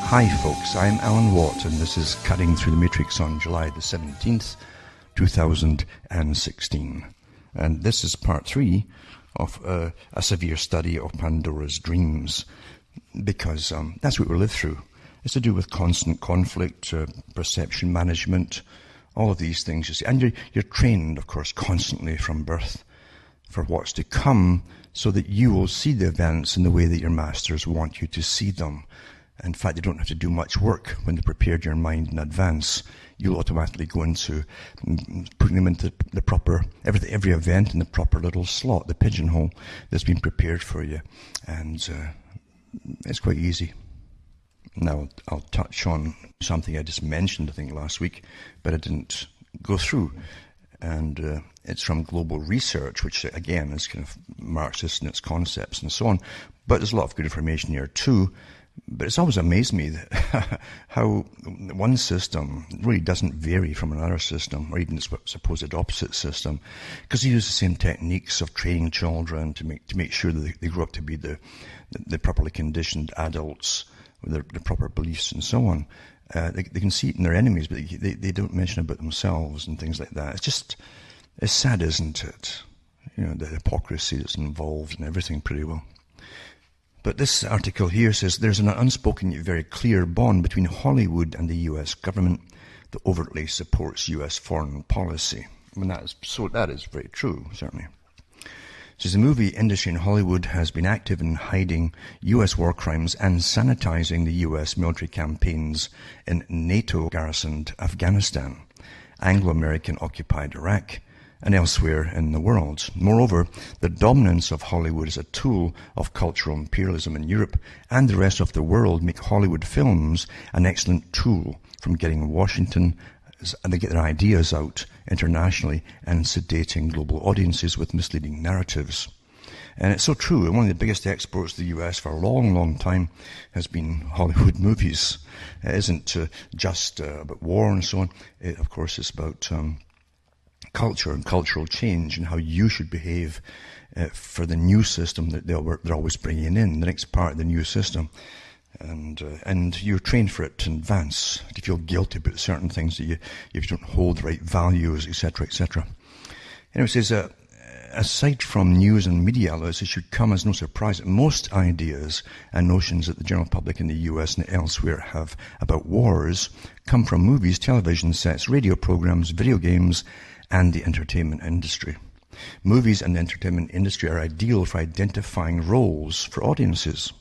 Hi folks, I'm Alan Watt and this is Cutting Through the Matrix on July the 17th, 2016. And this is part 3 of a severe study of Pandora's dreams, because that's what we live through. It's to do with constant conflict, perception management, all of these things, you see. And you're trained, of course, constantly from birth for what's to come, so that you will see the events in the way that your masters want you to see them. In fact, you don't have to do much work when they prepared your mind in advance. You'll automatically go into putting them into the proper, every event in the proper little slot, the pigeonhole that's been prepared for you. And it's quite easy. Now, I'll touch on something I just mentioned, I think, last week, but I didn't go through. And it's from Global Research, which, again, is kind of Marxist in its concepts and so on. But there's a lot of good information here, too. But it's always amazed me that how one system really doesn't vary from another system, or even its supposed opposite system, because they use the same techniques of training children to make sure that they grow up to be the properly conditioned adults with the proper beliefs and so on. They can see it in their enemies, but they don't mention about themselves and things like that. It's sad, isn't it? You know, the hypocrisy that's involved in everything pretty well. But this article here says there's an unspoken yet very clear bond between Hollywood and the US government that overtly supports US foreign policy. I mean, that is very true, certainly. It says the movie industry in Hollywood has been active in hiding US war crimes and sanitizing the US military campaigns in NATO-garrisoned Afghanistan, Anglo-American occupied Iraq, and elsewhere in the world. Moreover, the dominance of Hollywood as a tool of cultural imperialism in Europe and the rest of the world make Hollywood films an excellent tool from getting Washington, and they get their ideas out internationally and sedating global audiences with misleading narratives. And it's so true. And one of the biggest exports to the US for a long, long time has been Hollywood movies. It isn't just about war and so on. It, of course, is about culture and cultural change and how you should behave for the new system that they're always bringing in, the next part of the new system. And you're trained for it in advance to feel guilty about certain things that if you don't hold the right values, etc., etc. Anyway, it says, aside from news and media outlets, it should come as no surprise that most ideas and notions that the general public in the US and elsewhere have about wars come from movies, television sets, radio programs, video games, and the entertainment industry. Movies and the entertainment industry are ideal for identifying roles for audiences.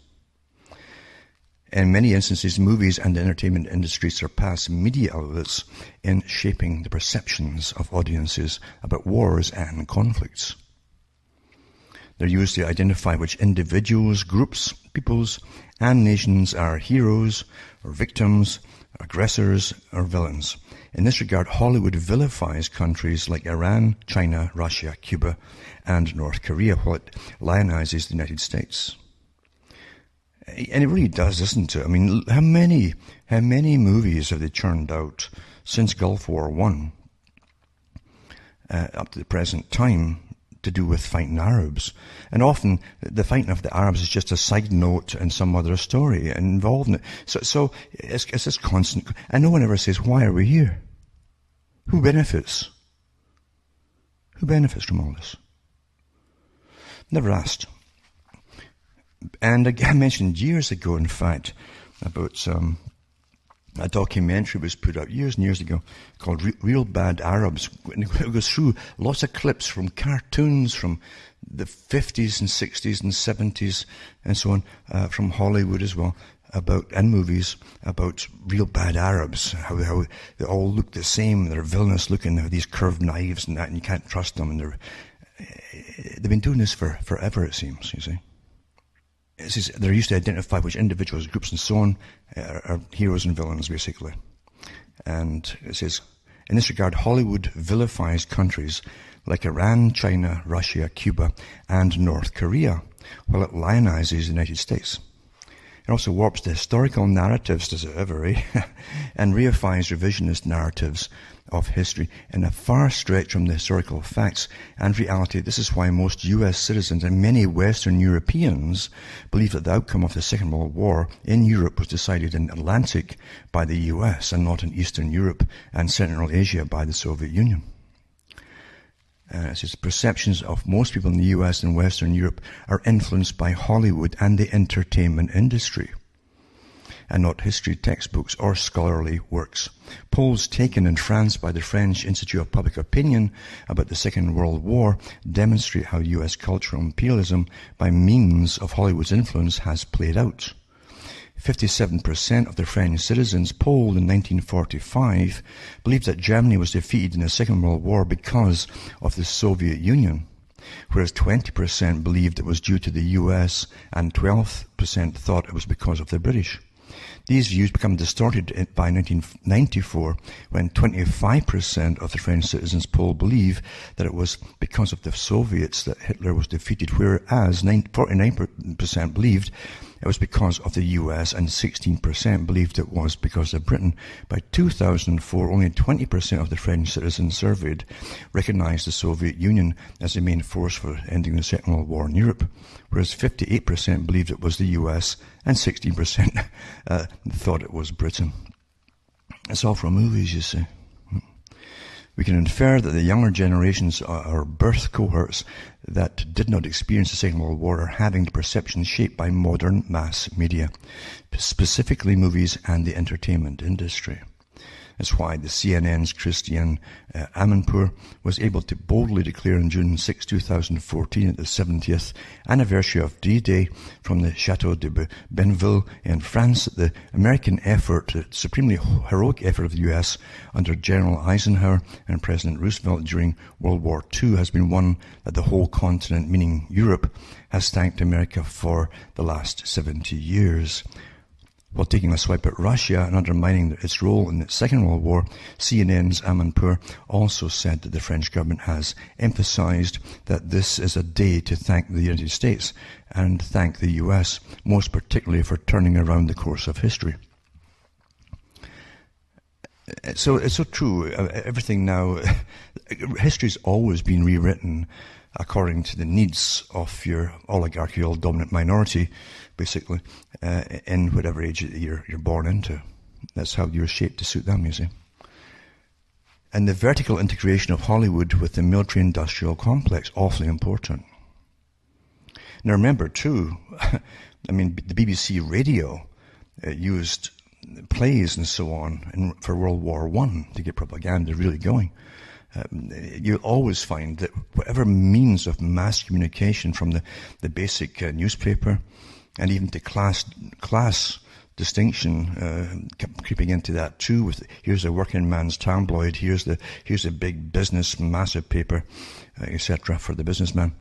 In many instances, movies and the entertainment industry surpass media outlets in shaping the perceptions of audiences about wars and conflicts. They're used to identify which individuals, groups, peoples, and nations are heroes or victims, aggressors or villains. In this regard, Hollywood vilifies countries like Iran, China, Russia, Cuba, and North Korea, while it lionizes the United States. And it really does, isn't it? I mean, how many movies have they churned out since Gulf War I up to the present time to do with fighting Arabs? And often the fighting of the Arabs is just a side note in some other story involved in it. So it's this constant, and no one ever says, why are we here? Who benefits? Who benefits from all this? Never asked. And I mentioned years ago, in fact, about a documentary was put out years and years ago called Real Bad Arabs. It goes through lots of clips from cartoons from the 50s and 60s and 70s and so on, from Hollywood as well, and movies about real bad Arabs, how they all look the same, they're villainous looking, they have these curved knives and that, and you can't trust them. And they've been doing this for forever, it seems, you see. It says they're used to identify which individuals, groups and so on are heroes and villains, basically. And it says, in this regard, Hollywood vilifies countries like Iran, China, Russia, Cuba, and North Korea, while it lionizes the United States. It also warps the historical narratives, does it ever, and reifies revisionist narratives of history in a far stretch from the historical facts and reality. This is why most US citizens and many Western Europeans believe that the outcome of the Second World War in Europe was decided in Atlantic by the US and not in Eastern Europe and Central Asia by the Soviet Union. It says perceptions of most people in the US and Western Europe are influenced by Hollywood and the entertainment industry, and not history textbooks or scholarly works. Polls taken in France by the French Institute of Public Opinion about the Second World War demonstrate how US cultural imperialism by means of Hollywood's influence has played out. 57% of the French citizens polled in 1945 believed that Germany was defeated in the Second World War because of the Soviet Union, whereas 20% believed it was due to the US and 12% thought it was because of the British. These views become distorted by 1994, when 25% of the French citizens polled believe that it was because of the Soviets that Hitler was defeated, whereas 49% believed it was because of the US and 16% believed it was because of Britain. By 2004, only 20% of the French citizens surveyed recognized the Soviet Union as the main force for ending the Second World War in Europe, whereas 58% believed it was the US and 16% thought it was Britain. It's all from movies, you see. We can infer that the younger generations or birth cohorts that did not experience the Second World War are having the perception shaped by modern mass media, specifically movies and the entertainment industry. That's why the CNN's Christiane Amanpour was able to boldly declare on June 6, 2014, at the 70th anniversary of D-Day from the Chateau de Benneville in France, that the American effort, the supremely heroic effort of the US under General Eisenhower and President Roosevelt during World War II, has been one that the whole continent, meaning Europe, has thanked America for the last 70 years. While taking a swipe at Russia and undermining its role in the Second World War, CNN's Amanpour also said that the French government has emphasized that this is a day to thank the United States and thank the US, most particularly for turning around the course of history. So it's so true. Everything now, history's always been rewritten according to the needs of your oligarchical dominant minority, basically, in whatever age you're born into. That's how you're shaped to suit them, you see. And the vertical integration of Hollywood with the military-industrial complex, awfully important. Now remember, too, I mean, the BBC radio used plays and so on for World War I to get propaganda really going. You'll always find that whatever means of mass communication, from the basic newspaper and even to class distinction, creeping into that too, with here's a working man's tabloid, here's a big business massive paper, etc. for the businessman.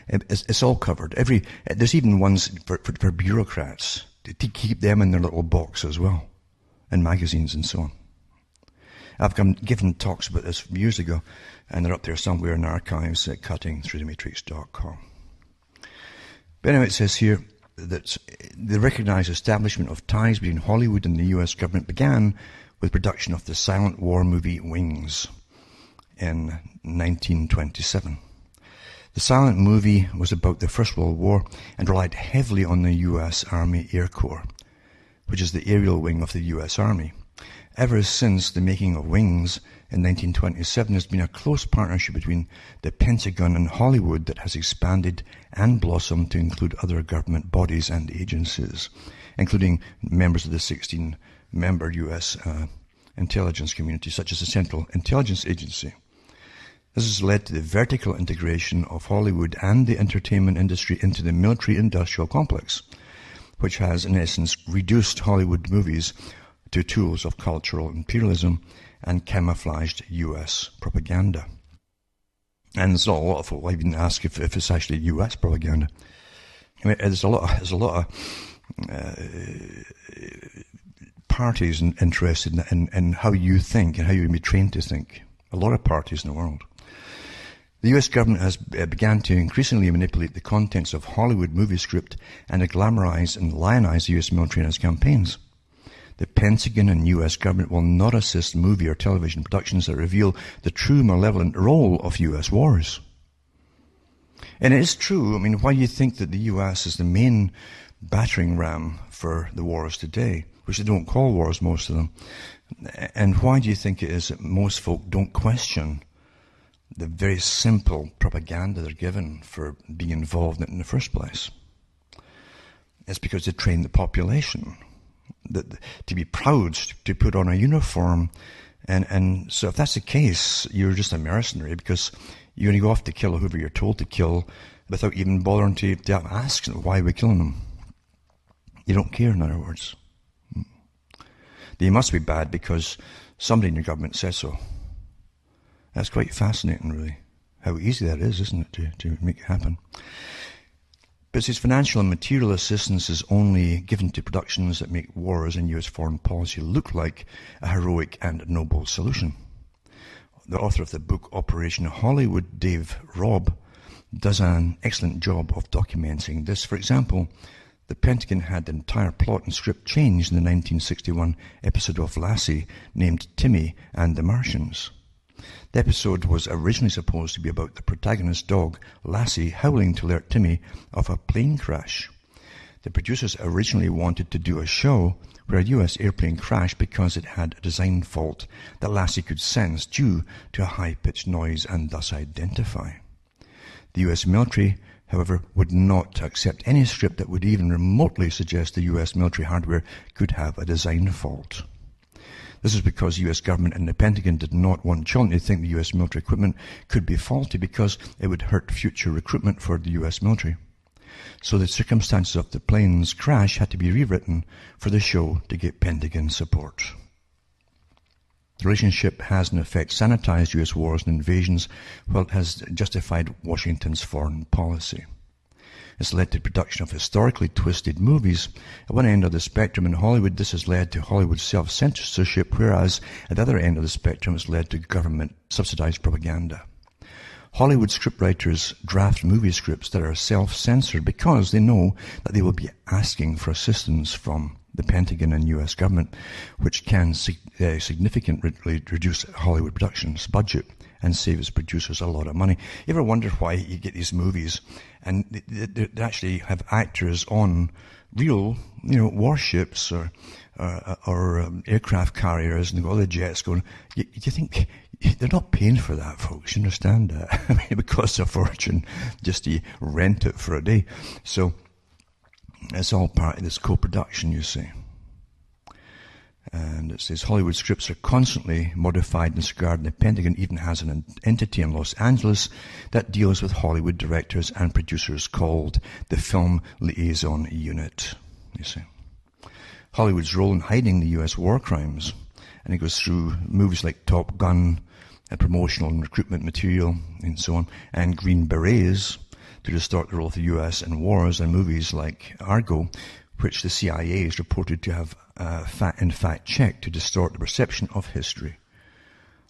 It's all covered. There's even ones for bureaucrats to keep them in their little box as well, in magazines and so on. I've given talks about this years ago, and they're up there somewhere in archives at cuttingthroughthematrix.com. But anyway, it says here that the recognized establishment of ties between Hollywood and the US government began with production of the silent war movie Wings in 1927. The silent movie was about the First World War and relied heavily on the US Army Air Corps, which is the aerial wing of the US Army. Ever since the making of Wings in 1927, there's been a close partnership between the Pentagon and Hollywood that has expanded and blossomed to include other government bodies and agencies, including members of the 16-member U.S. intelligence community, such as the Central Intelligence Agency. This has led to the vertical integration of Hollywood and the entertainment industry into the military-industrial complex, which has, in essence, reduced Hollywood movies to tools of cultural imperialism and camouflaged US propaganda. And there's not a lot of people even ask if it's actually US propaganda. I mean, there's a lot of parties interested in how you think and how you can be trained to think. A lot of parties in the world. The US government has begun to increasingly manipulate the contents of Hollywood movie script and to glamorize and lionize the US military in its campaigns. The Pentagon and US government will not assist movie or television productions that reveal the true malevolent role of US wars. And it is true. I mean, why do you think that the US is the main battering ram for the wars today, which they don't call wars, most of them? And why do you think it is that most folk don't question the very simple propaganda they're given for being involved in it in the first place? It's because they train the population to be proud to put on a uniform. And so if that's the case, you're just a mercenary, because you're going to go off to kill whoever you're told to kill without even bothering to ask why we're killing them. You don't care, in other words. They must be bad because somebody in your government says so. That's quite fascinating, really. How easy that is, isn't it, to make it happen? But it says financial and material assistance is only given to productions that make wars and US foreign policy look like a heroic and noble solution. The author of the book Operation Hollywood, Dave Robb, does an excellent job of documenting this. For example, the Pentagon had the entire plot and script changed in the 1961 episode of Lassie named Timmy and the Martians. The episode was originally supposed to be about the protagonist's dog, Lassie, howling to alert Timmy of a plane crash. The producers originally wanted to do a show where a US airplane crashed because it had a design fault that Lassie could sense due to a high-pitched noise and thus identify. The US military, however, would not accept any script that would even remotely suggest the US military hardware could have a design fault. This is because the US government and the Pentagon did not want children to think the US military equipment could be faulty, because it would hurt future recruitment for the US military. So the circumstances of the plane's crash had to be rewritten for the show to get Pentagon support. The relationship has in effect sanitized US wars and invasions, while it has justified Washington's foreign policy. It's led to the production of historically twisted movies. At one end of the spectrum in Hollywood, this has led to Hollywood self-censorship, whereas at the other end of the spectrum, it's led to government-subsidized propaganda. Hollywood scriptwriters draft movie scripts that are self-censored because they know that they will be asking for assistance from the Pentagon and US government, which can significantly reduce Hollywood productions' budget and save its producers a lot of money. You ever wonder why you get these movies and they actually have actors on real, warships or aircraft carriers, and they've got all the jets going? You think they're not paying for that, folks? You understand that? I mean, it costs a fortune just to rent it for a day. So it's all part of this co-production, you see. And it says Hollywood scripts are constantly modified and scarred, and the Pentagon even has an entity in Los Angeles that deals with Hollywood directors and producers called the Film Liaison Unit, you see. Hollywood's role in hiding the US war crimes, and it goes through movies like Top Gun and promotional and recruitment material and so on, and Green Berets to distort the role of the US in wars, and movies like Argo, which the CIA is reported to have in fact checked to distort the perception of history.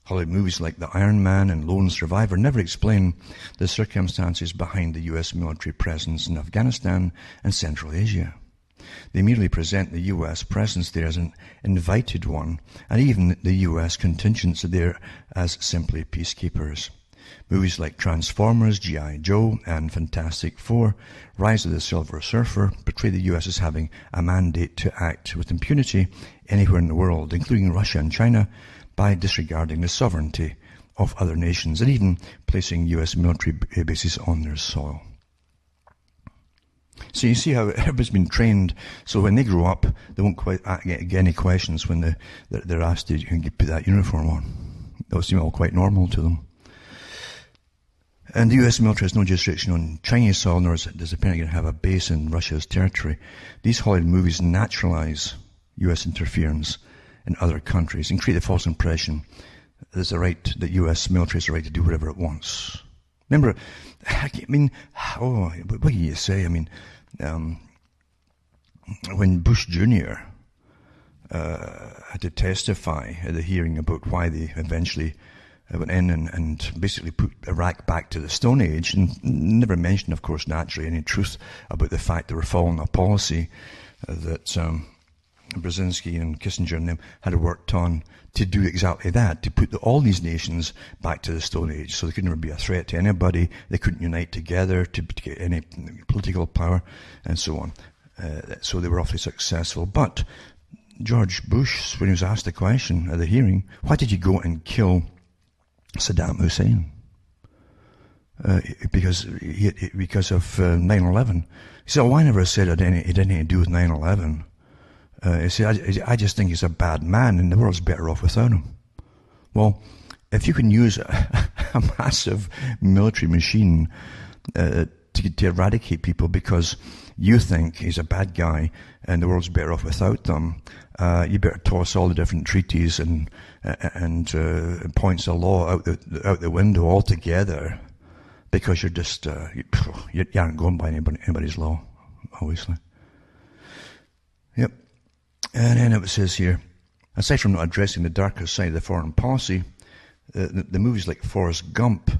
Hollywood movies like The Iron Man and Lone Survivor never explain the circumstances behind the US military presence in Afghanistan and Central Asia. They merely present the US presence there as an invited one, and even the US contingents are there as simply peacekeepers. Movies like Transformers, G.I. Joe, and Fantastic Four, Rise of the Silver Surfer, portray the US as having a mandate to act with impunity anywhere in the world, including Russia and China, by disregarding the sovereignty of other nations and even placing US military bases on their soil. So you see how everybody's been trained, so when they grow up, they won't quite get any questions when they're asked to put that uniform on. They'll seem all quite normal to them. And the US military has no jurisdiction on Chinese soil, nor does the Pentagon have a base in Russia's territory. These Hollywood movies naturalize US interference in other countries and create the false impression there's a right, that US military has the right to do whatever it wants. Remember, what do you say? I mean, when Bush Jr. Had to testify at the hearing about why they eventually went in and basically put Iraq back to the Stone Age, and never mentioned, of course, naturally, any truth about the fact they were following a policy that Brzezinski and Kissinger and them had worked on to do exactly that, to put all these nations back to the Stone Age, so they could never be a threat to anybody, they couldn't unite together to get any political power, and so on. So they were awfully successful. But George Bush, when he was asked the question at the hearing, why did you go and kill Saddam Hussein? Because of 9/11. He said, I never said it had anything to do with 9/11. He said, I just think he's a bad man and the world's better off without him. Well, if you can use a massive military machine to eradicate people because you think he's a bad guy and the world's better off without them, you better toss all the different treaties and points of law out the window altogether, because you're just you aren't going by anybody's law, obviously. Yep. And then it says here, aside from not addressing the darker side of the foreign policy, the movies like Forrest Gump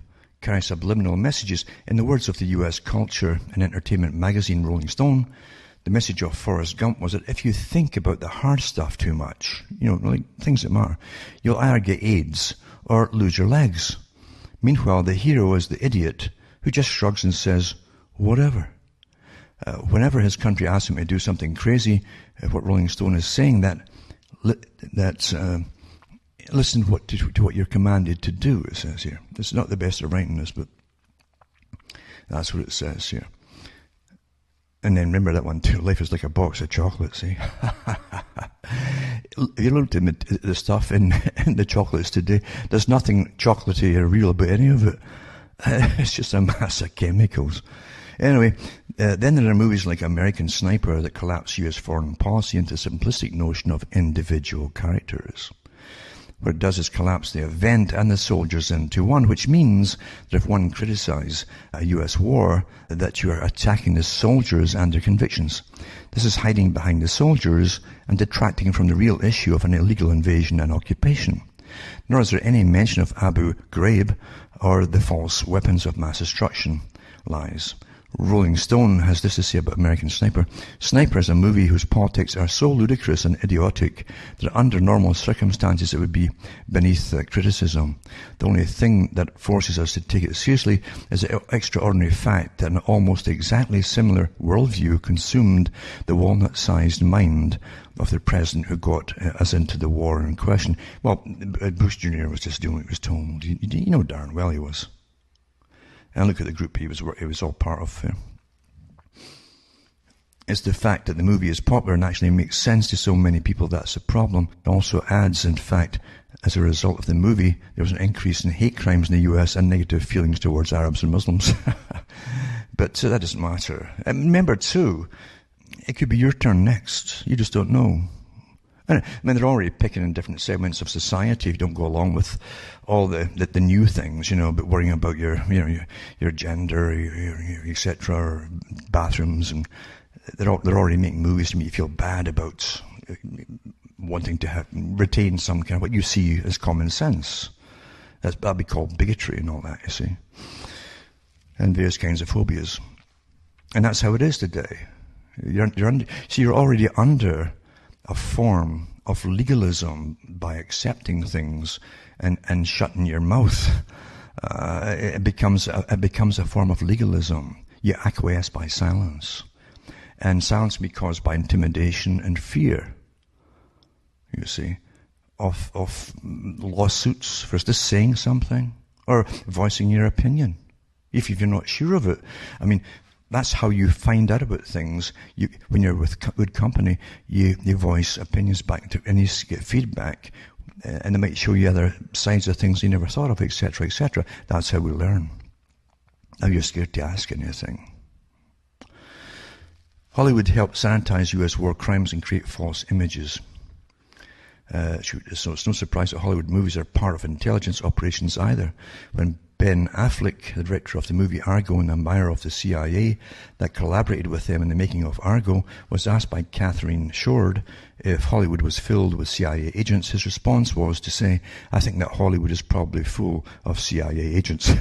carry subliminal messages. In the words of the U.S. culture and entertainment magazine Rolling Stone, the message of Forrest Gump was that if you think about the hard stuff too much, like things that matter, you'll either get AIDS or lose your legs. Meanwhile, the hero is the idiot who just shrugs and says, whatever. Whenever his country asks him to do something crazy, what Rolling Stone is saying listen to what you're commanded to do, it says here. It's not the best of writing this, but that's what it says here. And then remember that one too, life is like a box of chocolates, see? If you looked at the stuff in the chocolates today, there's nothing chocolatey or real about any of it. It's just a mass of chemicals. Anyway, then there are movies like American Sniper that collapse US foreign policy into a simplistic notion of individual characters. What it does is collapse the event and the soldiers into one, which means that if one criticizes a US war, that you are attacking the soldiers and their convictions. This is hiding behind the soldiers and detracting from the real issue of an illegal invasion and occupation. Nor is there any mention of Abu Ghraib or the false weapons of mass destruction lies. Rolling Stone has this to say about American Sniper. Sniper is a movie whose politics are so ludicrous and idiotic that under normal circumstances it would be beneath criticism. The only thing that forces us to take it seriously is the extraordinary fact that an almost exactly similar worldview consumed the walnut-sized mind of the president who got us into the war in question. Well, Bush Jr. was just doing what he was told. You know darn well he was. And look at the group he was all part of. It's the fact that the movie is popular and actually makes sense to so many people that's the problem. It also adds, in fact, as a result of the movie, there was an increase in hate crimes in the US and negative feelings towards Arabs and Muslims. But that doesn't matter. And remember, too, it could be your turn next. You just don't know. I mean, they're already picking in different segments of society if you don't go along with all the new things, but worrying about your gender, your etc., or bathrooms, and they're already making movies to make you feel bad about wanting to retain some kind of what you see as common sense. That'd be called bigotry and all that, you see, and various kinds of phobias, and that's how it is today. You're already under a form of legalism by accepting things and shutting your mouth. It becomes a form of legalism. You acquiesce by silence. And silence can be caused by intimidation and fear, you see, of lawsuits for just saying something or voicing your opinion. If you're not sure of it, I mean, that's how you find out about things. When you're with good company, you voice opinions back to, and you get feedback, and they might show you other sides of things you never thought of, etc., etc. That's how we learn. Now you're scared to ask anything. Hollywood helped sanitize U.S. war crimes and create false images. So it's no surprise that Hollywood movies are part of intelligence operations either. When Ben Affleck, the director of the movie Argo and admirer of the CIA that collaborated with them in the making of Argo, was asked by Catherine Shord if Hollywood was filled with CIA agents, his response was to say, "I think that Hollywood is probably full of CIA agents."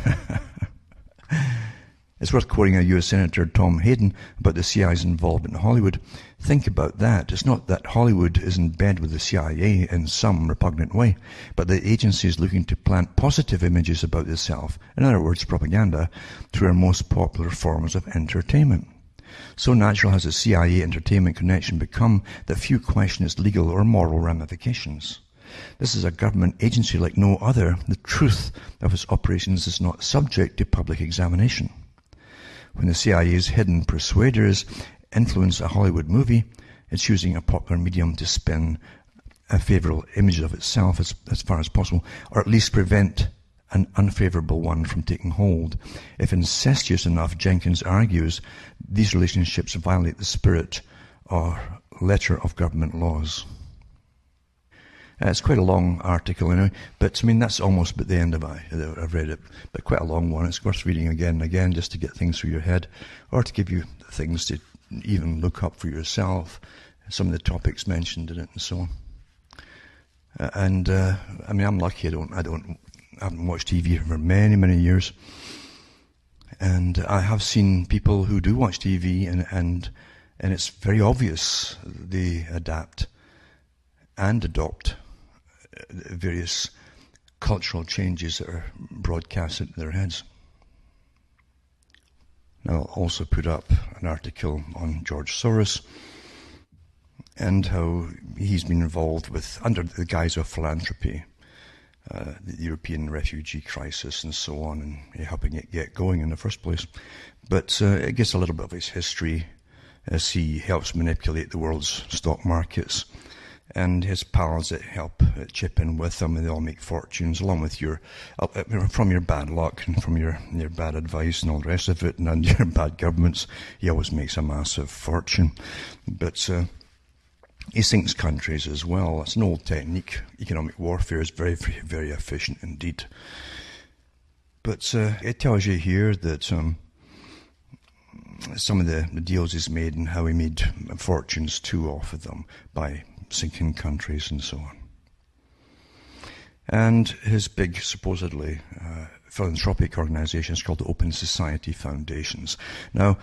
It's worth quoting a US Senator, Tom Hayden, about the CIA's involvement in Hollywood. Think about that. It's not that Hollywood is in bed with the CIA in some repugnant way, but the agency is looking to plant positive images about itself, in other words, propaganda, through our most popular forms of entertainment. So natural has the CIA entertainment connection become that few question its legal or moral ramifications. This is a government agency like no other. The truth of its operations is not subject to public examination. When the CIA's hidden persuaders influence a Hollywood movie, it's using a popular medium to spin a favourable image of itself as far as possible, or at least prevent an unfavourable one from taking hold. If incestuous enough, Jenkins argues, these relationships violate the spirit or letter of government laws. It's quite a long article anyway, but I mean that's almost at the end of I've read it, but quite a long one. It's worth reading again and again just to get things through your head, or to give you things to even look up for yourself, some of the topics mentioned in it and so on. I mean I'm lucky. I haven't watched TV for many years, and I have seen people who do watch TV, and it's very obvious they adapt and adopt various cultural changes that are broadcast into their heads. Now, I'll also put up an article on George Soros and how he's been involved with, under the guise of philanthropy, the European refugee crisis and so on, and helping it get going in the first place. But it gives a little bit of his history as he helps manipulate the world's stock markets, and his pals that help chip in with them, and they all make fortunes, along with from your bad luck and from your bad advice and all the rest of it, and under your bad governments, he always makes a massive fortune. But he sinks countries as well. It's an old technique. Economic warfare is very, very, very efficient indeed. But it tells you here that some of the deals he's made and how he made fortunes too off of them by sinking countries and so on. And his big, supposedly, philanthropic organisation is called the Open Society Foundations. Now,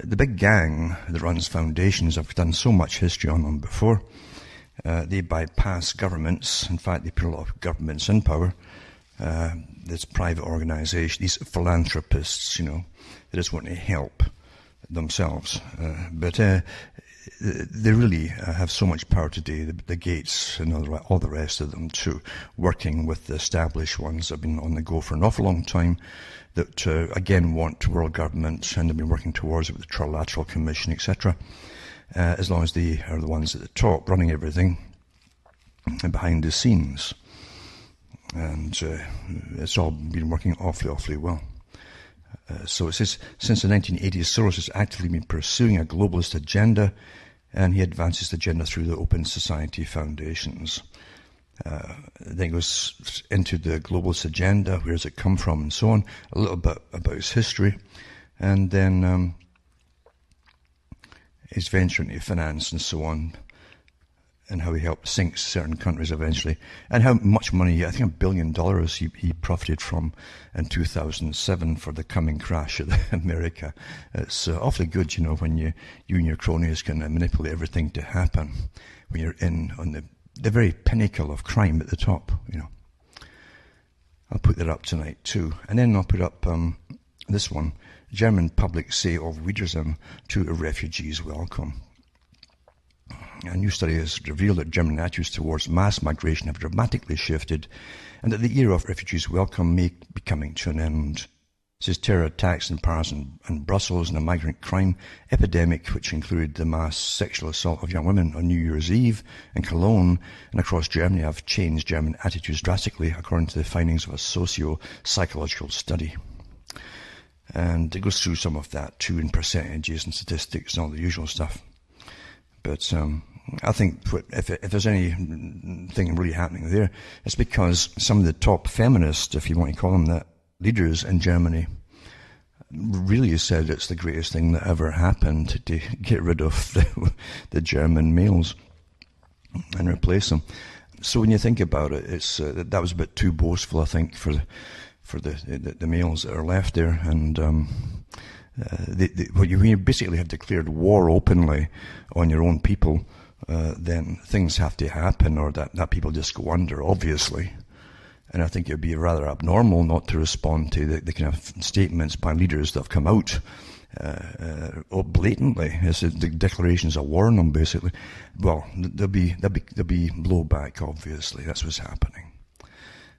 the big gang that runs foundations, I've done so much history on them before. They bypass governments. In fact, they put a lot of governments in power. This private organisation, these philanthropists, they just want to help themselves. But they really have so much power today, the Gates and all the rest of them too, working with the established ones that have been on the go for an awful long time, that again want world government, and have been working towards it with the Trilateral Commission, etc. As long as they are the ones at the top running everything and behind the scenes. And it's all been working awfully well. So it says, since the 1980s, Soros has actively been pursuing a globalist agenda, and he advances the agenda through the Open Society Foundations. Then goes into the globalist agenda, where does it come from, and so on, a little bit about his history, and then his venture into finance and so on, and how he helped sink certain countries eventually, and how much money, I think $1 billion he profited from in 2007 for the coming crash of America. It's awfully good, when you and your cronies can manipulate everything to happen, when you're in on the very pinnacle of crime at the top, I'll put that up tonight too. And then I'll put up this one, German public say of Wiedersehen to a refugees welcome. A new study has revealed that German attitudes towards mass migration have dramatically shifted, and that the era of refugees welcome may be coming to an end. It says terror attacks in Paris and Brussels and a migrant crime epidemic, which included the mass sexual assault of young women on New Year's Eve in Cologne and across Germany, have changed German attitudes drastically, according to the findings of a socio-psychological study. And it goes through some of that too, in percentages and statistics and all the usual stuff. But I think if there's anything really happening there, it's because some of the top feminists, if you want to call them that, leaders in Germany, really said it's the greatest thing that ever happened to get rid of the German males and replace them. So when you think about it, it's that was a bit too boastful, I think, for for the males that are left there, and when you basically have declared war openly on your own people, then things have to happen, or that people just go under, obviously. And I think it would be rather abnormal not to respond to the kind of statements by leaders that have come out blatantly. It's the declarations of war on them, basically. Well, there'll be blowback, obviously. That's what's happening.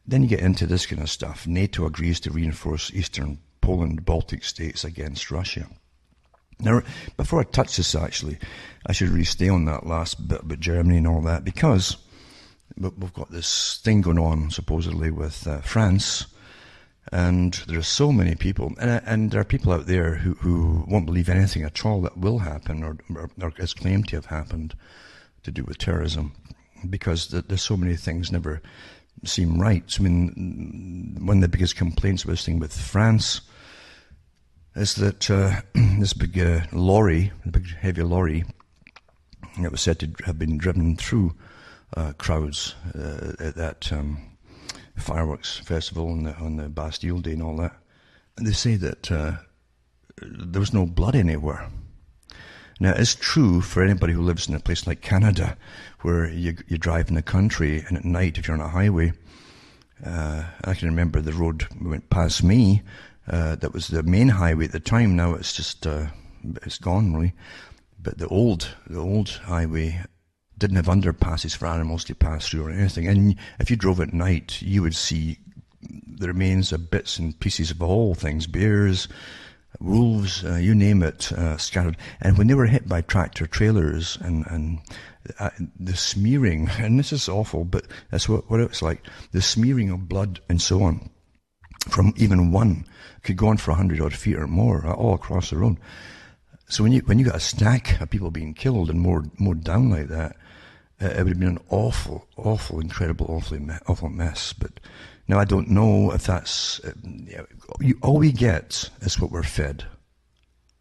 Then you get into this kind of stuff. NATO agrees to reinforce eastern Poland, Baltic states against Russia. Now, before I touch this, actually, I should really stay on that last bit about Germany and all that, because we've got this thing going on, supposedly, with France, and there are so many people, and there are people out there who won't believe anything at all that will happen or is claimed to have happened to do with terrorism, because there's so many things never seem right. I mean, one of the biggest complaints about this thing with France is that this big lorry, the big heavy lorry, that was said to have been driven through crowds at that fireworks festival on the Bastille Day and all that. And they say that there was no blood anywhere. Now, it's true for anybody who lives in a place like Canada, where you drive in the country, and at night, if you're on a highway, I can remember the road went past me. That was the main highway at the time. Now it's just it's gone, really. But the old highway didn't have underpasses for animals to pass through or anything. And if you drove at night, you would see the remains of bits and pieces of all things, bears, wolves, you name it, scattered. And when they were hit by tractor trailers and the smearing, and this is awful, but that's what it was like, the smearing of blood and so on, from even one, could go on for 100 odd feet or more, all across the road. So when you got a stack of people being killed and more down like that, it would have been an awful, incredible, awful mess. But now I don't know if that's all we get is what we're fed.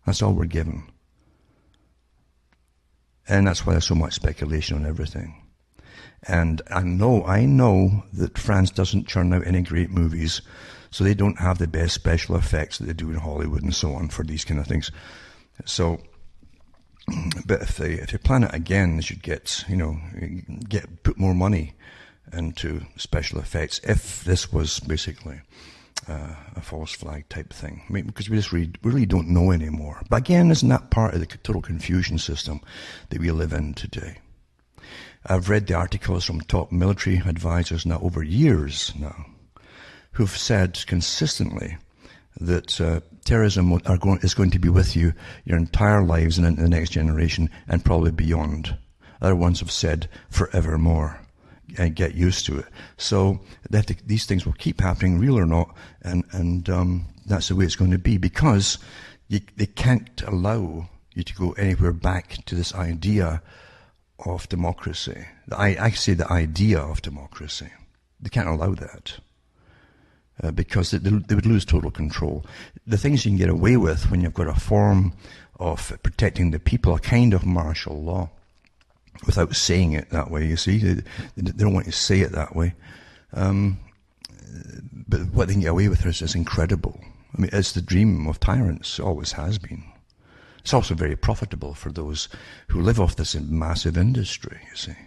That's all we're given, and that's why there's so much speculation on everything. And I know that France doesn't churn out any great movies, so they don't have the best special effects that they do in Hollywood and so on for these kind of things. So, but if they plan it again, they should put more money into special effects. If this was basically a false flag type thing, I mean, because we really don't know anymore. But again, isn't that part of the total confusion system that we live in today? I've read the articles from top military advisors now over years now, who've said consistently that terrorism is going to be with you your entire lives and into the next generation and probably beyond. Other ones have said forevermore, and get used to it. So these things will keep happening, real or not, and that's the way it's going to be, because they can't allow you to go anywhere back to this idea of democracy. I say the idea of democracy. They can't allow that. Because they would lose total control. The things you can get away with when you've got a form of protecting the people, a kind of martial law, without saying it that way, you see. They don't want you to say it that way. But what they can get away with is incredible. I mean, it's the dream of tyrants, always has been. It's also very profitable for those who live off this massive industry, you see.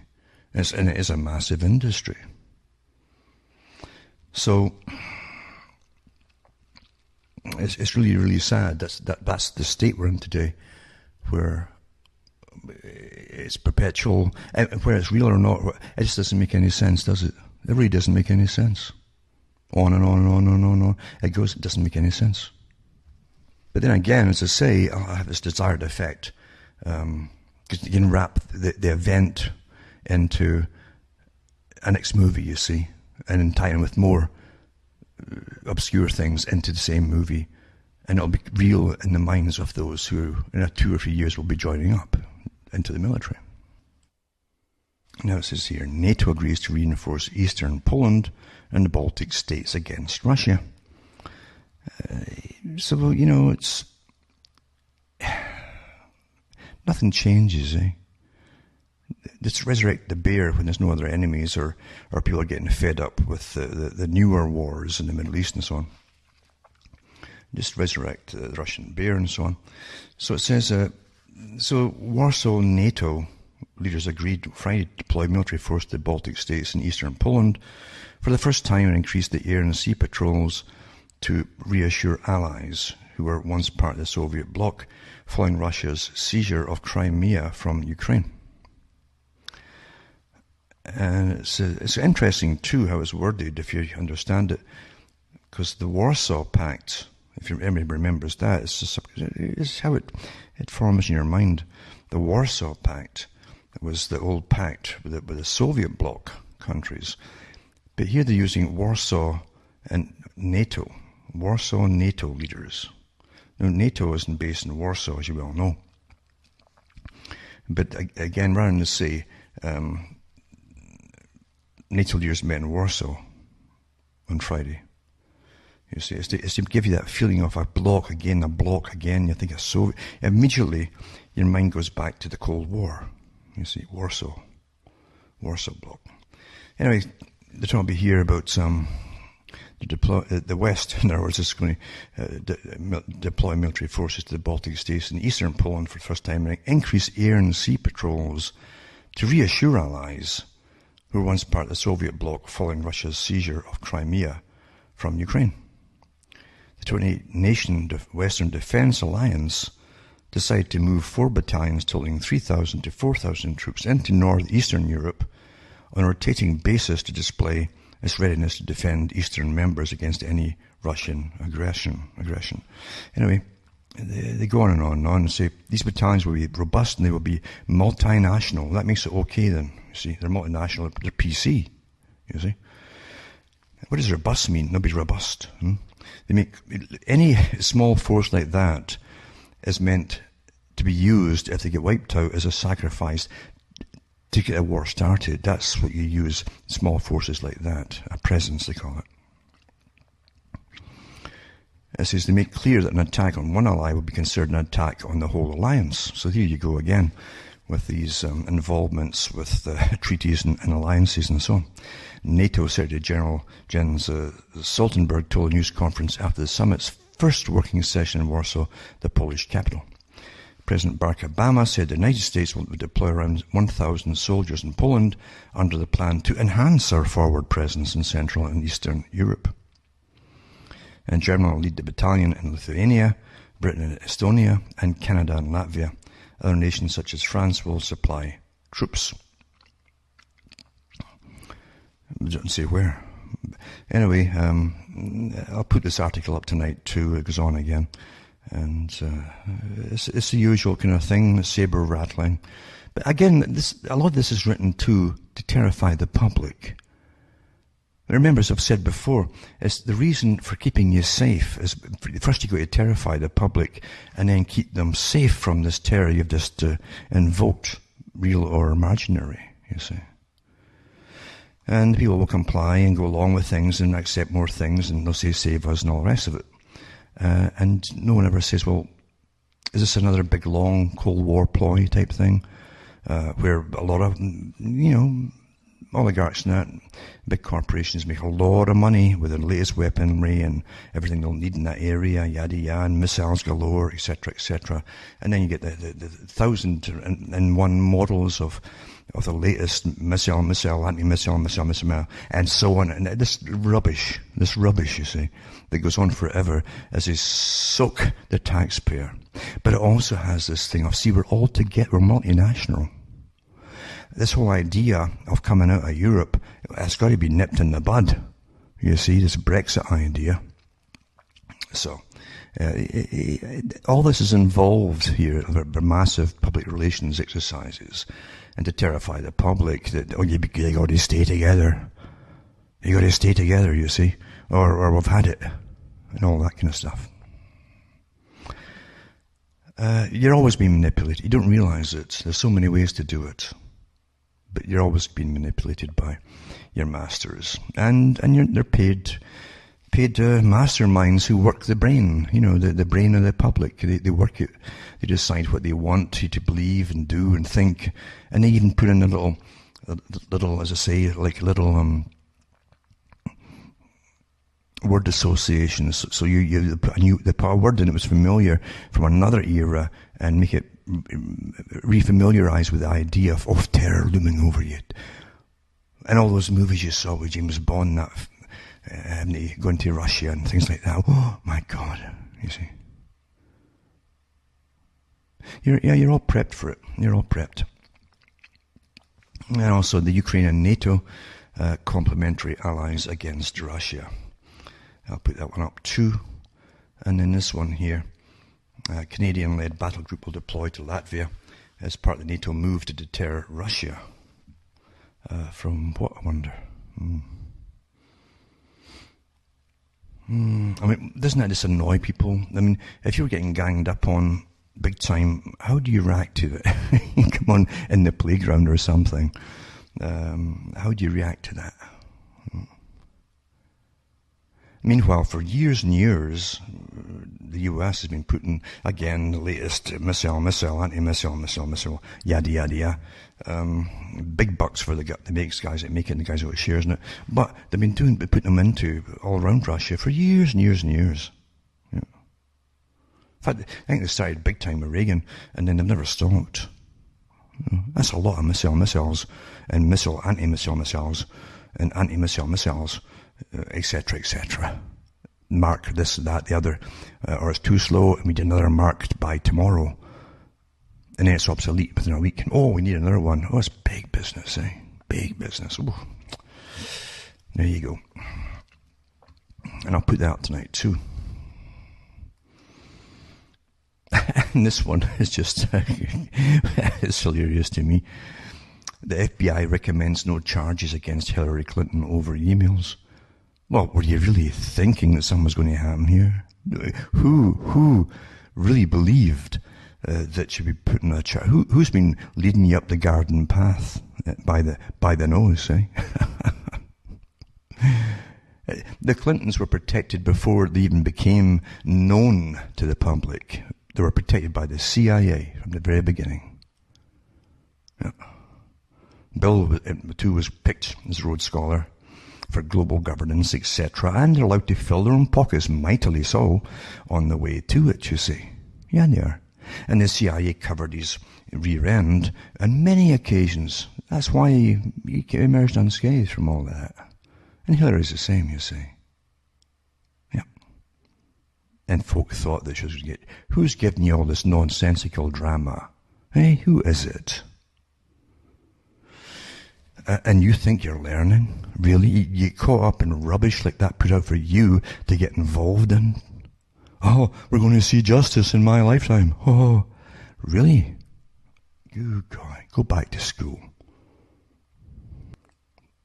And it is a massive industry. So it's really, really sad. That's the state we're in today, where it's perpetual, and whether it's real or not, it just doesn't make any sense, does it? It really doesn't make any sense. On and on and on and on and on. It goes, it doesn't make any sense. But then again, as I say, I have this desired effect, because you can wrap the event into a next movie, you see, and then tie in with more obscure things into the same movie, and it'll be real in the minds of those who in 2 or 3 years will be joining up into the military. Now it says here, NATO agrees to reinforce eastern Poland and the Baltic states against Russia. So, it's nothing changes, Just resurrect the bear when there's no other enemies, or people are getting fed up with the newer wars in the Middle East and so on. Just resurrect the Russian bear and so on. So it says, so Warsaw NATO leaders agreed Friday to deploy military force to the Baltic states and eastern Poland for the first time and increase the air and sea patrols to reassure allies who were once part of the Soviet bloc following Russia's seizure of Crimea from Ukraine. And it's interesting, too, how it's worded, if you understand it, because the Warsaw Pact, if everybody remembers that, it's how it forms in your mind. The Warsaw Pact was the old pact with the Soviet bloc countries. But here they're using Warsaw and NATO. Warsaw NATO leaders. Now, NATO isn't based in Warsaw, as you well know. But again, rather than to say NATO leaders met in Warsaw on Friday. You see, it's to give you that feeling of a block again. You think of Soviet. Immediately, your mind goes back to the Cold War. You see, Warsaw bloc. Anyway, they're talking here about the West, in other words, is going to deploy military forces to the Baltic states and eastern Poland for the first time and increase air and sea patrols to reassure allies who were once part of the Soviet bloc following Russia's seizure of Crimea from Ukraine. The 28-nation Western Defence Alliance decided to move 4 battalions totaling 3,000 to 4,000 troops into northeastern Europe on a rotating basis to display its readiness to defend eastern members against any Russian aggression. Anyway, they go on and on and say these battalions will be robust and they will be multinational. That makes it okay then. You see, they're multinational, they're PC. You see, what does robust mean? They'll be robust. They make any small force like that is meant to be used if they get wiped out as a sacrifice to get a war started. That's what you use small forces like that, a presence they call it. It says they make clear that an attack on one ally would be considered an attack on the whole alliance. So here you go again with these involvements with treaties and alliances and so on. NATO Secretary General Jens Stoltenberg told a news conference after the summit's first working session in Warsaw, the Polish capital. President Barack Obama said the United States will deploy around 1,000 soldiers in Poland under the plan to enhance our forward presence in Central and Eastern Europe. And Germany will lead the battalion in Lithuania, Britain and Estonia, and Canada and Latvia. Other nations such as France will supply troops. It doesn't say where. Anyway, I'll put this article up tonight too. It goes on again. And it's the usual kind of thing, the saber rattling. But again, a lot of this is written to terrify the public. Remember, as I've said before, it's the reason for keeping you safe is first you've got to terrify the public and then keep them safe from this terror you've just invoked, real or imaginary, you see. And people will comply and go along with things and accept more things and they'll say save us and all the rest of it. And no one ever says, well, is this another big, long Cold War ploy type thing? Where a lot of, oligarchs and that, big corporations make a lot of money with the latest weaponry and everything they'll need in that area, yada yada, and missiles galore, etc., etc. And then you get the 1,001 models of the latest missile, anti-missile, and so on. And this rubbish, you see, that goes on forever as they soak the taxpayer. But it also has this thing of, see, we're multinational. This whole idea of coming out of Europe has got to be nipped in the bud. You see, this Brexit idea. So, all this is involved here, massive public relations exercises, and to terrify the public that, you got to stay together. You got to stay together, you see, or we've had it, and all that kind of stuff. You're always being manipulated. You don't realize it. There's so many ways to do it. But you're always being manipulated by your masters. And they're paid paid masterminds who work the brain, the brain of the public. They work it. They decide what they want you to believe and do and think. And they even put in a little, as I say, like little word associations. So you put a word in that was familiar from another era and make it refamiliarize with the idea of terror looming over you. And all those movies you saw with James Bond, going to Russia and things like that. Oh my God, you see. You're all prepped for it. You're all prepped. And also the Ukraine and NATO complementary allies against Russia. I'll put that one up too. And then this one here, Canadian-led battle group will deploy to Latvia as part of the NATO move to deter Russia. From what, I wonder? I mean, doesn't that just annoy people? I mean, if you're getting ganged up on big time, how do you react to it? Come on, in the playground or something. How do you react to that? Meanwhile, for years and years, the US has been putting, again, the latest missile, anti-missile, yada, yada. Big bucks for the guys that make it and the guys who are shares in it. But they've been putting them into all around Russia for years and years and years. Yeah. In fact, I think they started big time with Reagan, and then they've never stopped. That's a lot of missiles, and anti-missile missiles, and anti-missile missiles, etc., etc. Mark this, that, the other, or it's too slow, and we need another marked by tomorrow. And then it's obsolete within a week. Oh, we need another one. Oh, it's big business, eh? Big business. Ooh. There you go. And I'll put that up tonight too. And this one is just it's hilarious to me. The FBI recommends no charges against Hillary Clinton over emails. Well, were you really thinking that something was going to happen here? Who really believed that should be put in a charge? Who's been leading you up the garden path by the nose, eh? The Clintons were protected before they even became known to the public. They were protected by the CIA from the very beginning. Yeah. Bill, too, was picked as Rhodes Scholar for global governance, etc., and they're allowed to fill their own pockets, mightily so, on the way to it, you see. Yeah, they are. And the CIA covered his rear end on many occasions. That's why he emerged unscathed from all that. And Hillary's the same, you see. Yeah. And folk thought that she was going to get, who's giving you all this nonsensical drama? Hey, who is it? And you think you're learning? Really? You caught up in rubbish like that put out for you to get involved in? Oh, we're going to see justice in my lifetime. Oh, really? You go back to school.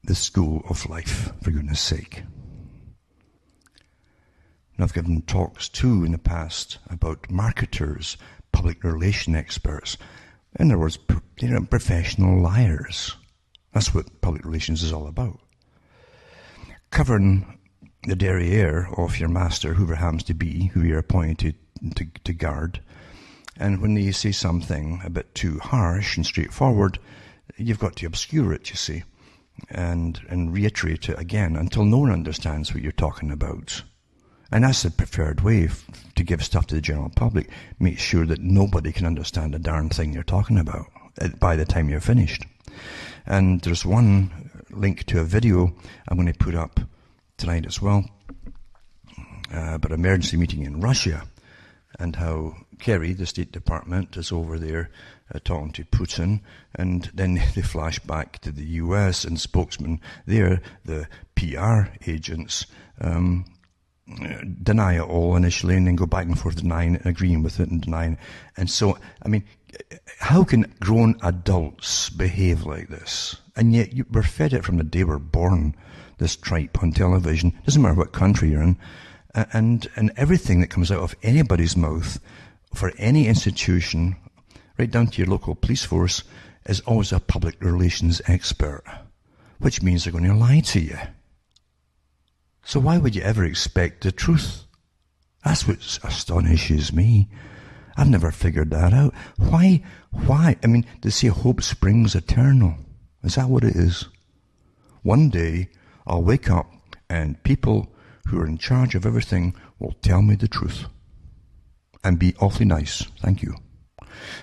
The school of life, for goodness sake. And I've given talks too in the past about marketers, public relation experts. In other words, professional liars. That's what public relations is all about. Covering the derriere of your master, whoever happens to be, who you're appointed to guard. And when they say something a bit too harsh and straightforward, you've got to obscure it, you see, and reiterate it again until no one understands what you're talking about. And that's the preferred way to give stuff to the general public. Make sure that nobody can understand the darn thing you're talking about by the time you're finished. And there's one link to a video I'm going to put up tonight as well, about an emergency meeting in Russia, and how Kerry, the State Department, is over there talking to Putin, and then they flash back to the US, and spokesmen there, the PR agents, deny it all initially, and then go back and forth denying it, agreeing with it and denying it. And so, I mean, how can grown adults behave like this? And yet we're fed it from the day we're born, this tripe on television. Doesn't matter what country you're in. And everything that comes out of anybody's mouth for any institution, right down to your local police force, is always a public relations expert, which means they're going to lie to you. So why would you ever expect the truth? That's what astonishes me. I've never figured that out. Why? I mean, they say hope springs eternal. Is that what it is? One day, I'll wake up and people who are in charge of everything will tell me the truth. And be awfully nice. Thank you.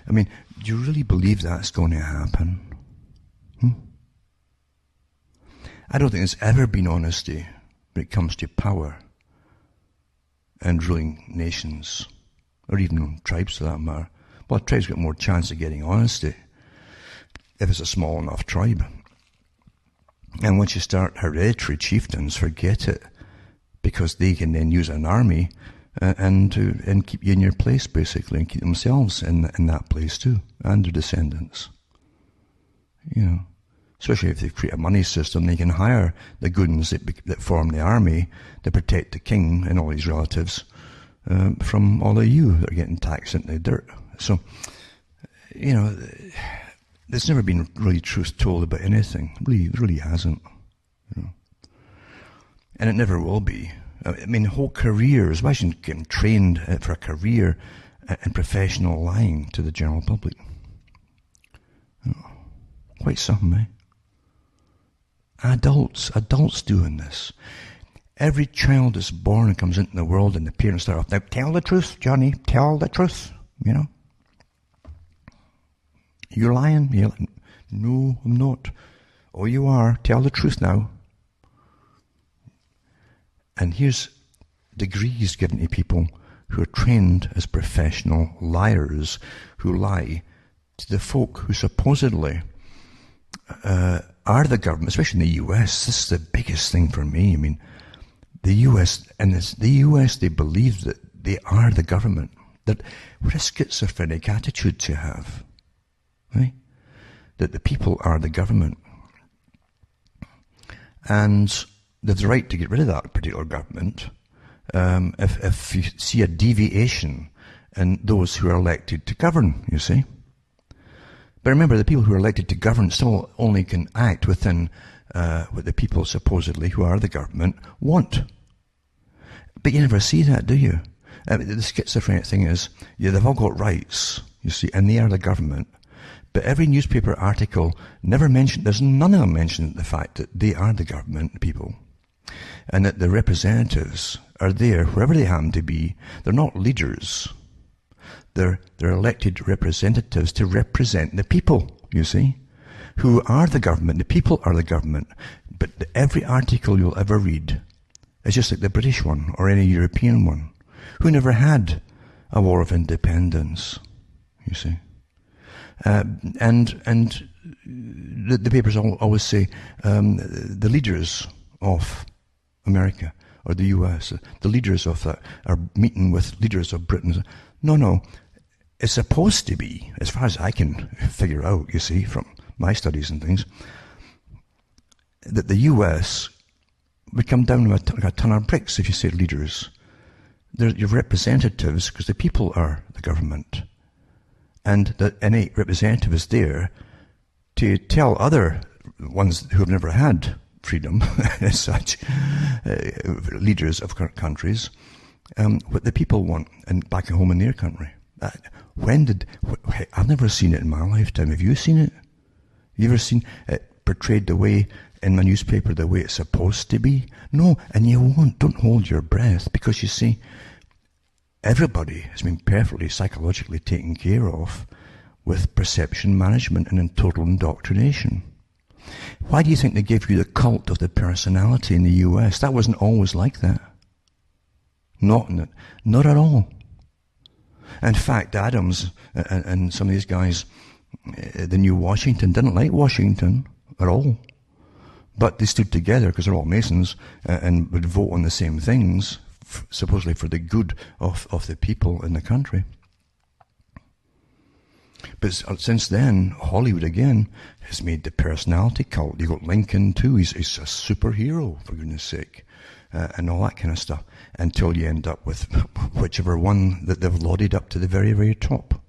I mean, do you really believe that's going to happen? I don't think there's ever been honesty when it comes to power and ruling nations, or even tribes for that matter. Well, tribes get more chance of getting honesty if it's a small enough tribe. And once you start hereditary chieftains, forget it, because they can then use an army and keep you in your place, basically, and keep themselves in that place too, and their descendants. You know, especially if they create a money system, they can hire the goons that form the army to protect the king and all his relatives from all of you that are getting taxed into the dirt. So, you know, there's never been really truth told about anything. It really hasn't. You know. And it never will be. I mean, whole careers, imagine getting trained for a career in professional lying to the general public. You know, quite something, eh? Adults doing this. Every child that's born and comes into the world, and the parents start off, now tell the truth, Johnny, tell the truth, you know. You're lying? You're like, no, I'm not. Oh, you are. Tell the truth now. And here's degrees given to people who are trained as professional liars, who lie to the folk who supposedly are the government, especially in the US. This is the biggest thing for me. I mean, the US, they believe that they are the government. That what a schizophrenic attitude to have, right? That the people are the government, and they have the right to get rid of that particular government if you see a deviation in those who are elected to govern. You see. But remember, the people who are elected to govern still only can act within what the people supposedly who are the government want. But you never see that, do you? The schizophrenic thing is, yeah, they've all got rights, you see, and they are the government. But every newspaper article never mentioned, there's none of them mention the fact that they are the government people. And that the representatives are there, wherever they happen to be. They're not leaders. They're elected representatives to represent the people, you see, who are the government. The people are the government. But every article you'll ever read is just like the British one or any European one, who never had a war of independence, you see. And the papers always say the leaders of America or the US, the leaders of that are meeting with leaders of Britain. No, it's supposed to be, as far as I can figure out, you see, from my studies and things, that the US would come down like a ton of bricks if you say leaders. They're your representatives, because the people are the government. And that any representative is there to tell other ones who have never had freedom as such, leaders of countries, what the people want and back at home in their country. I've never seen it in my lifetime. Have you seen it? You ever seen it portrayed the way in the newspaper, the way it's supposed to be? No, and you won't. Don't hold your breath, because you see, everybody has been perfectly psychologically taken care of with perception management and in total indoctrination. Why do you think they gave you the cult of the personality in the US? That wasn't always like that. Not at all. In fact, Adams and some of these guys, the new Washington, didn't like Washington at all. But they stood together because they're all Masons and would vote on the same things, supposedly for the good of the people in the country. But since then, Hollywood again has made the personality cult. You got Lincoln too. He's a superhero, for goodness sake, and all that kind of stuff. Until you end up with whichever one that they've lauded up to the very, very top.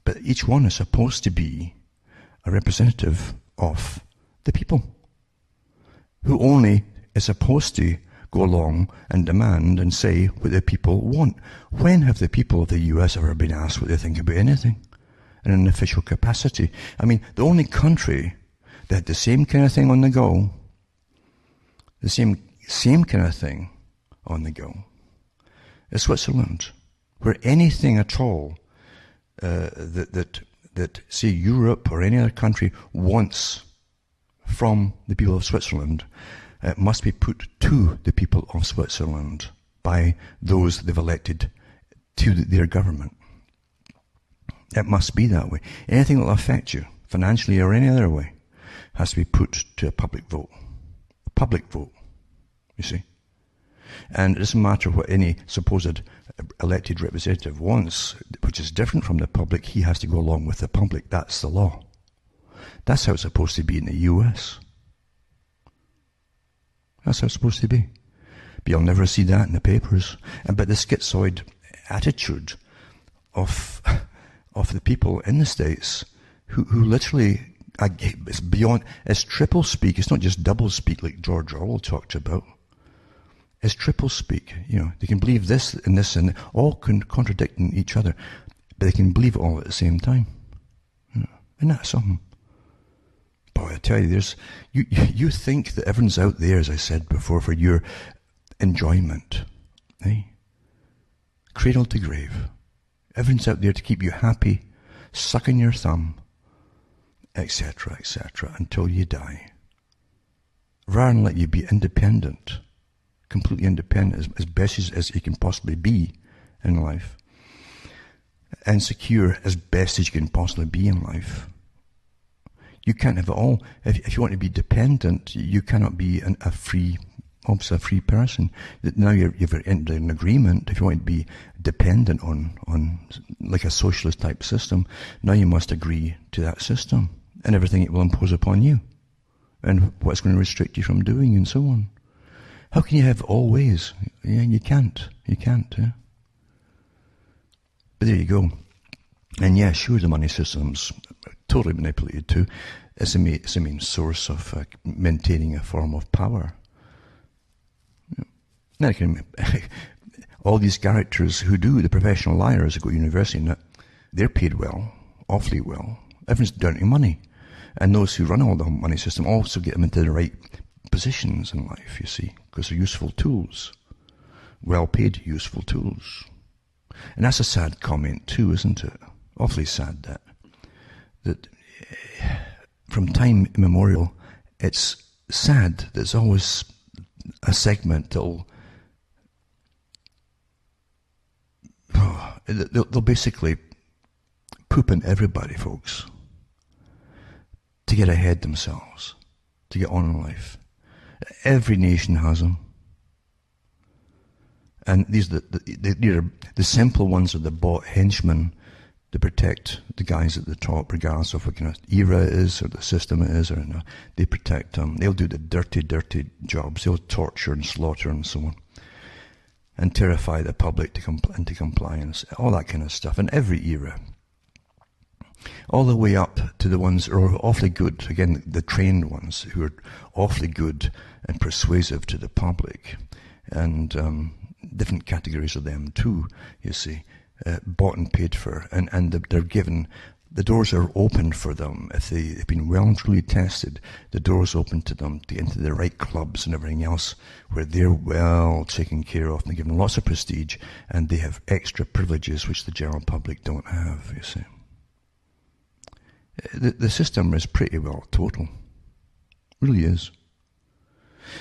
But each one is supposed to be a representative of the people, who only is supposed to go along and demand and say what the people want. When have the people of the US ever been asked what they think about anything in an official capacity? I mean, the only country that had the same kind of thing on the go, the same kind of thing on the go, is Switzerland, where anything at all that say Europe or any other country wants from the people of Switzerland must be put to the people of Switzerland by those they've elected to their government. It must be that way. Anything that will affect you, financially or any other way, has to be put to a public vote. A public vote, you see. And it doesn't matter what any supposed elected representative wants, which is different from the public, he has to go along with the public. That's the law. That's how it's supposed to be in the US. That's how it's supposed to be. But you'll never see that in the papers. But the schizoid attitude of the people in the States who literally, it's beyond, it's triple speak. It's not just double speak like George Orwell talked about. It's triple speak. You know, they can believe this and all contradicting each other, but they can believe it all at the same time. You know, isn't that something? Boy, I tell you, you think that everyone's out there, as I said before, for your enjoyment, eh? Cradle to grave. Everyone's out there to keep you happy, sucking your thumb, etc., until you die. Rather than let you be independent, completely independent, as best as you can possibly be in life, and secure as best as you can possibly be in life. You can't have it all. If you want to be dependent, you cannot be a free person. Now you've entered an agreement. If you want to be dependent on like a socialist type system, now you must agree to that system and everything it will impose upon you, and what's going to restrict you from doing, and so on. How can you have all ways? Yeah, you can't. Yeah? But there you go. And yeah, sure, the money system's totally manipulated too. It's a main source of maintaining a form of power. Now, all these characters who do, the professional liars who go to university, they're paid well, awfully well. Everyone's down to money. And those who run all the money system also get them into the right positions in life, you see, because they're useful tools. Well-paid, useful tools. And that's a sad comment too, isn't it? Awfully sad that from time immemorial, it's sad there's always a segment that'll they'll basically poop in everybody, folks, to get ahead themselves, to get on in life. Every nation has them. And these are the simple ones are the bought henchmen to protect the guys at the top, regardless of what kind of era it is or the system it is, or they protect them. They'll do the dirty jobs. They'll torture and slaughter and so on, and terrify the public into compliance, all that kind of stuff. In every era, all the way up to the ones who are awfully good, again, the trained ones who are awfully good and persuasive to the public, and different categories of them too, you see, bought and paid for, and they're given, the doors are opened for them. If they've been well and truly tested, the doors open to them to get into the right clubs and everything else, where they're well taken care of, and they're given lots of prestige, and they have extra privileges which the general public don't have, you see. The system is pretty well total. It really is.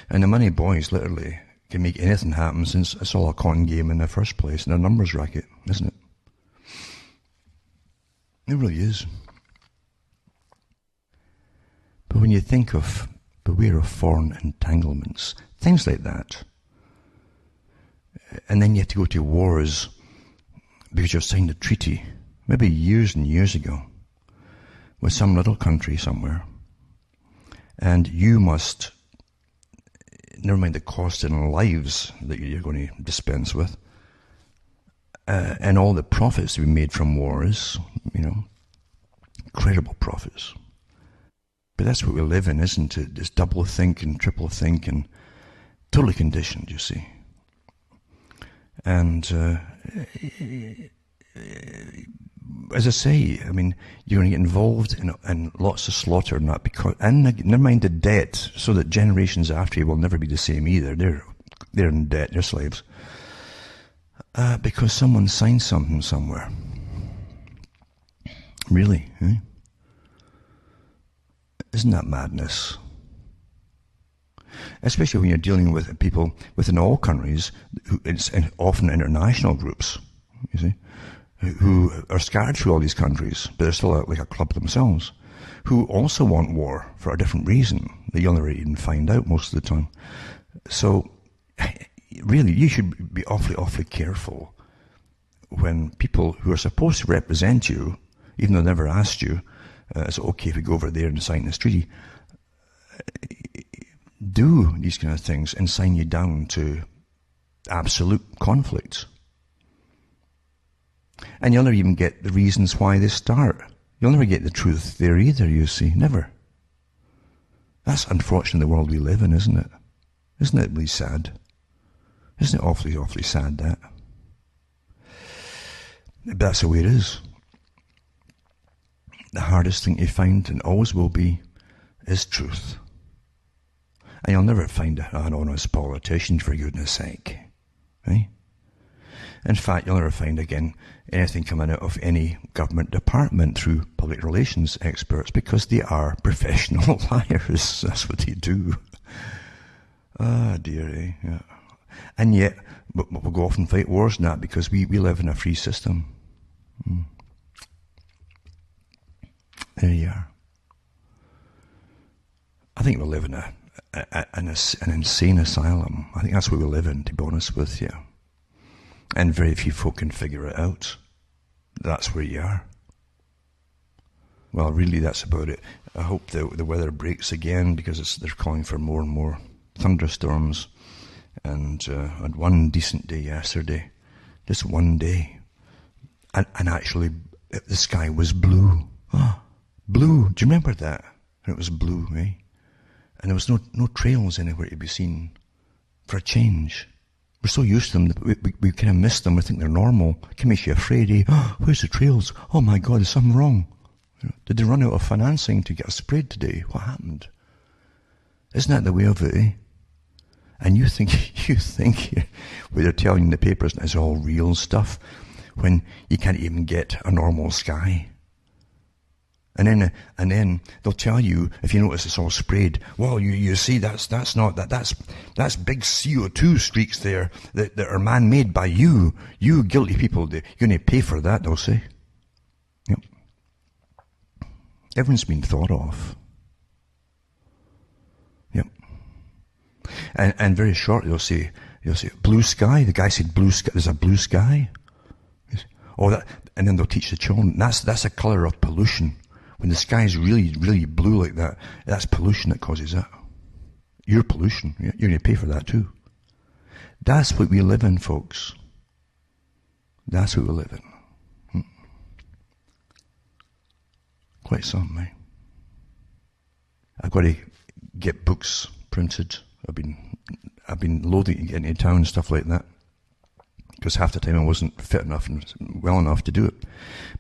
And the money boys literally can make anything happen, since it's all a con game in the first place, and a numbers racket, isn't it? It really is. But when you think of beware of foreign entanglements, things like that, and then you have to go to wars because you've signed a treaty, maybe years and years ago, with some little country somewhere, and you must, never mind the cost in lives that you're going to dispense with, and all the profits to be made from wars, incredible profits. But that's what we live in, isn't it? This double think and triple think, and Totally conditioned, you see. And as I say, I mean, you're going to get involved in lots of slaughter and that, because, and never mind the debt, so that generations after you will never be the same either. They're in debt, they're slaves. Because someone signed something somewhere. Really, eh? Isn't that madness? Especially when you're dealing with people within all countries, it's often international groups, you see, who are scattered through all these countries, but they're still like a club themselves, who also want war for a different reason that you'll never even find out most of the time. So, really, you should be awfully careful when people who are supposed to represent you, even though they never asked you, is it okay if we go over there and sign this treaty, do these kind of things and sign you down to absolute conflict. And you'll never even get the reasons why they start. You'll never get the truth there either, you see. Never. That's unfortunately the world we live in, isn't it? Isn't it really sad? Isn't it awfully sad, that? But that's the way it is. The hardest thing you find, and always will be, is truth. And you'll never find an honest politician, for goodness sake. Eh? In fact, you'll never find, again, anything coming out of any government department through public relations experts, because they are professional liars. That's what they do. Ah, dear, eh? Yeah. And yet, we'll go off and fight wars and that, because we live in a free system. There you are. I think we live in an insane asylum. I think that's what we live in, to be honest with you. And very few folk can figure it out. That's where you are. Well, really, that's about it. I hope the weather breaks again, because they're calling for more and more thunderstorms. And I had one decent day yesterday, just one day, and actually the sky was blue. Blue. Do you remember that? And it was blue, eh? And there was no trails anywhere to be seen. For a change. We're so used to them that we kind of miss them. We think they're normal. It can make you afraid, eh? Where's the trails? Oh my God, there's something wrong. Did they run out of financing to get us sprayed today? What happened? Isn't that the way of it, eh? And you think what they're telling you in the papers is all real stuff, when you can't even get a normal sky. And then they'll tell you, if you notice it's all sprayed, well, you see, that's big CO2 streaks there that are man-made by you guilty people. You're going to pay for that, they'll say. Yep. Everyone's been thought of. Yep. And very shortly they'll say blue sky. The guy said blue sky. There's a blue sky. Oh, that, and then they'll teach the children that's a colour of pollution. When the sky is really, really blue like that, that's pollution that causes that. Your pollution. You're going to pay for that too. That's what we live in, folks. That's what we live in. Quite something, eh? I've got to get books printed. I've been loathing to get into town and stuff like that, because half the time I wasn't fit enough and well enough to do it.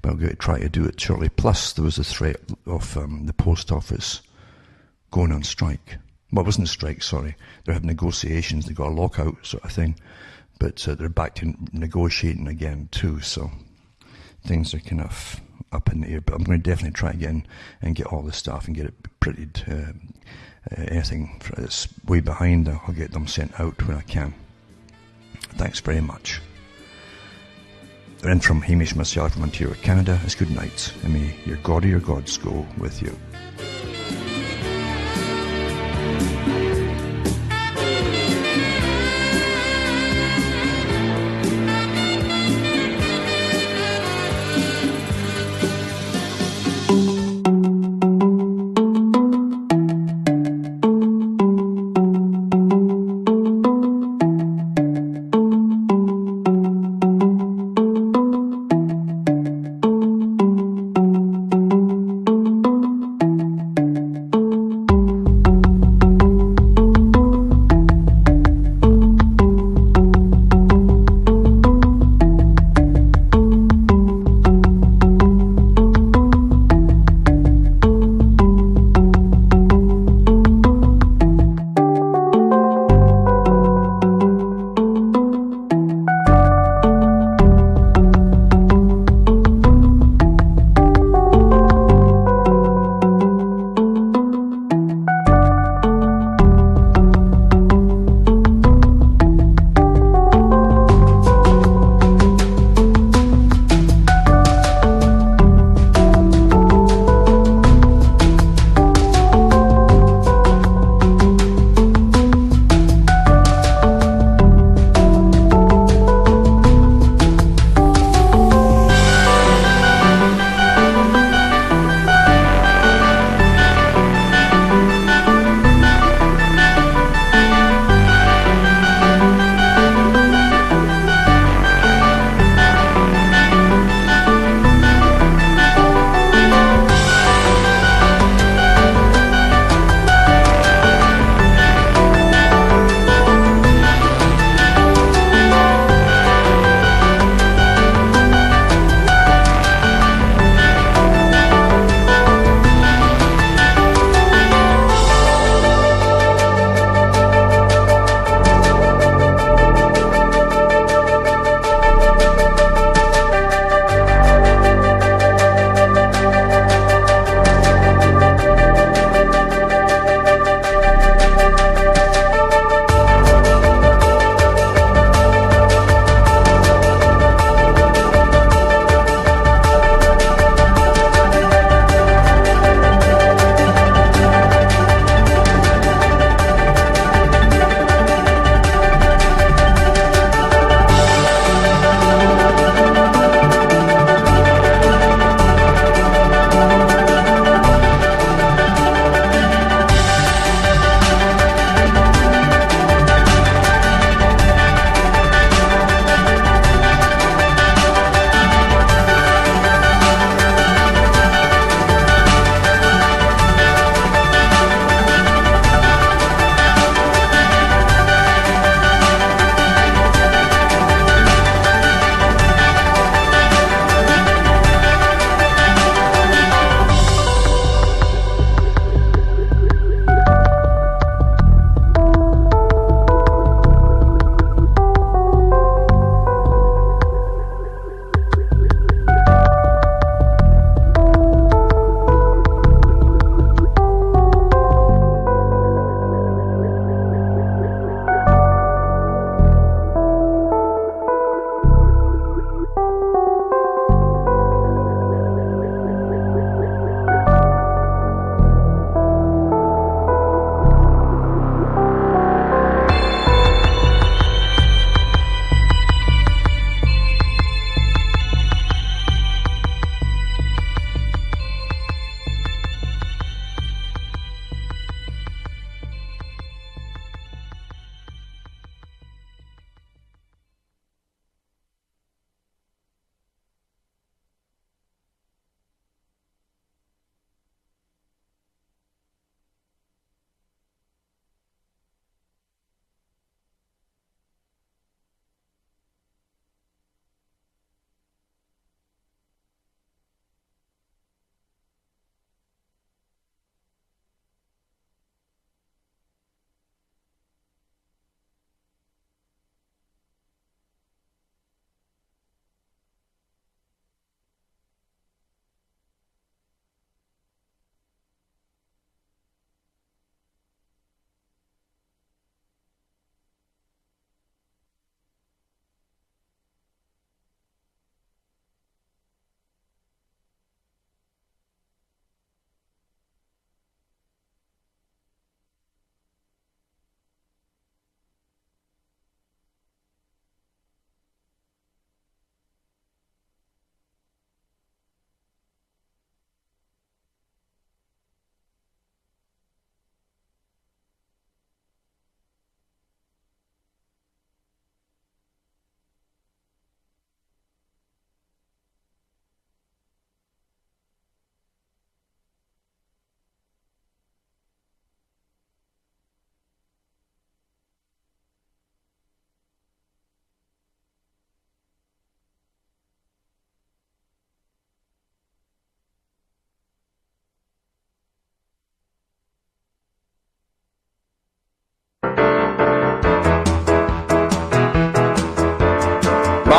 But I'm going to try to do it shortly. Plus, there was a threat of the post office going on strike. Well, it wasn't a strike, sorry. They're having negotiations. They got a lockout sort of thing. But they're back to negotiating again too. So things are kind of up in the air. But I'm going to definitely try again and get all this stuff and get it printed. Anything that's way behind, I'll get them sent out when I can. Thanks very much. And from Hamish myself from Ontario, Canada, it's good night, and may your God or your gods go with you.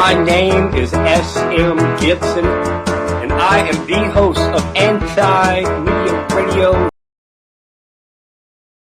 My name is S.M. Gibson, and I am the host of Anti-Media Radio